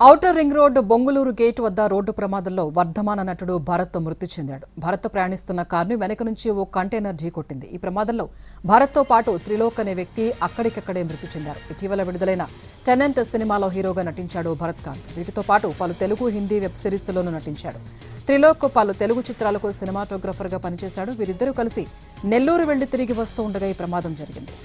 Outer ring road Bongloor gate వద్ద road ప్రమాదంలో వర్ధమాన నటుడు భరత్ మృతి చెందాడు. భరత్ ప్రయాణిస్తున్న కారుని వెనక నుంచి ఓ కంటైనర్ ఢీకొట్టింది. ఈ ప్రమాదంలో భరత్తో పాటు త్రిలోక్ అనే వ్యక్తి అక్కడికక్కడే మృతి చెందారు. ఇటీవల విడుదలైన టెనెంట్ సినిమాలో హీరోగా నటించాడు భరత్ కాంత్. వీటితో పాటు పలు తెలుగు, హిందీ వెబ్ సిరీస్లోనూ నటించాడు. త్రిలోక్ పలు తెలుగు చిత్రాలకు సినిమాటోగ్రఫర్గా పనిచేశాడు. వీరిద్దరూ కలిసి నెల్లూరు వెళ్లి తిరిగి వస్తూ ఉండగా ఈ ప్రమాదం జరిగింది.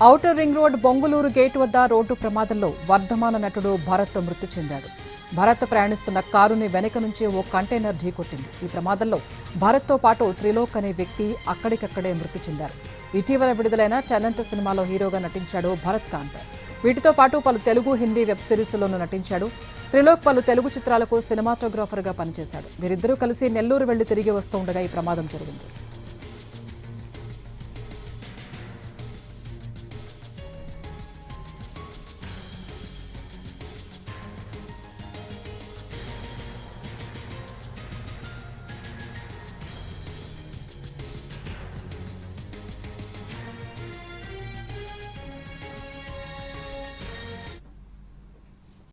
Outer ring road Bongloor gate వద్ద రోడ్డు ప్రమాదంలో వర్ధమాన నటుడు భరత్ మృతి చెందాడు. భరత్ ప్రయాణిస్తున్న కారుని వెనక నుంచి ఓ కంటైనర్ ఢీకొట్టింది. ఈ ప్రమాదంలో భరత్తో పాటు త్రిలోక్ అనే వ్యక్తి అక్కడికక్కడే మృతి చెందారు. ఇటీవల విడుదలైన టెనెంట్ సినిమాలో హీరోగా నటించాడు భరత్ కాంత్. వీటితో పాటు పలు తెలుగు, హిందీ వెబ్ సిరీస్లోనూ నటించాడు. త్రిలోక్ పలు తెలుగు చిత్రాలకు సినిమాటోగ్రాఫర్గా పనిచేశాడు. వీరిద్దరూ కలిసి నెల్లూరు వెళ్లి తిరిగి వస్తూ ఉండగా ఈ ప్రమాదం జరిగింది.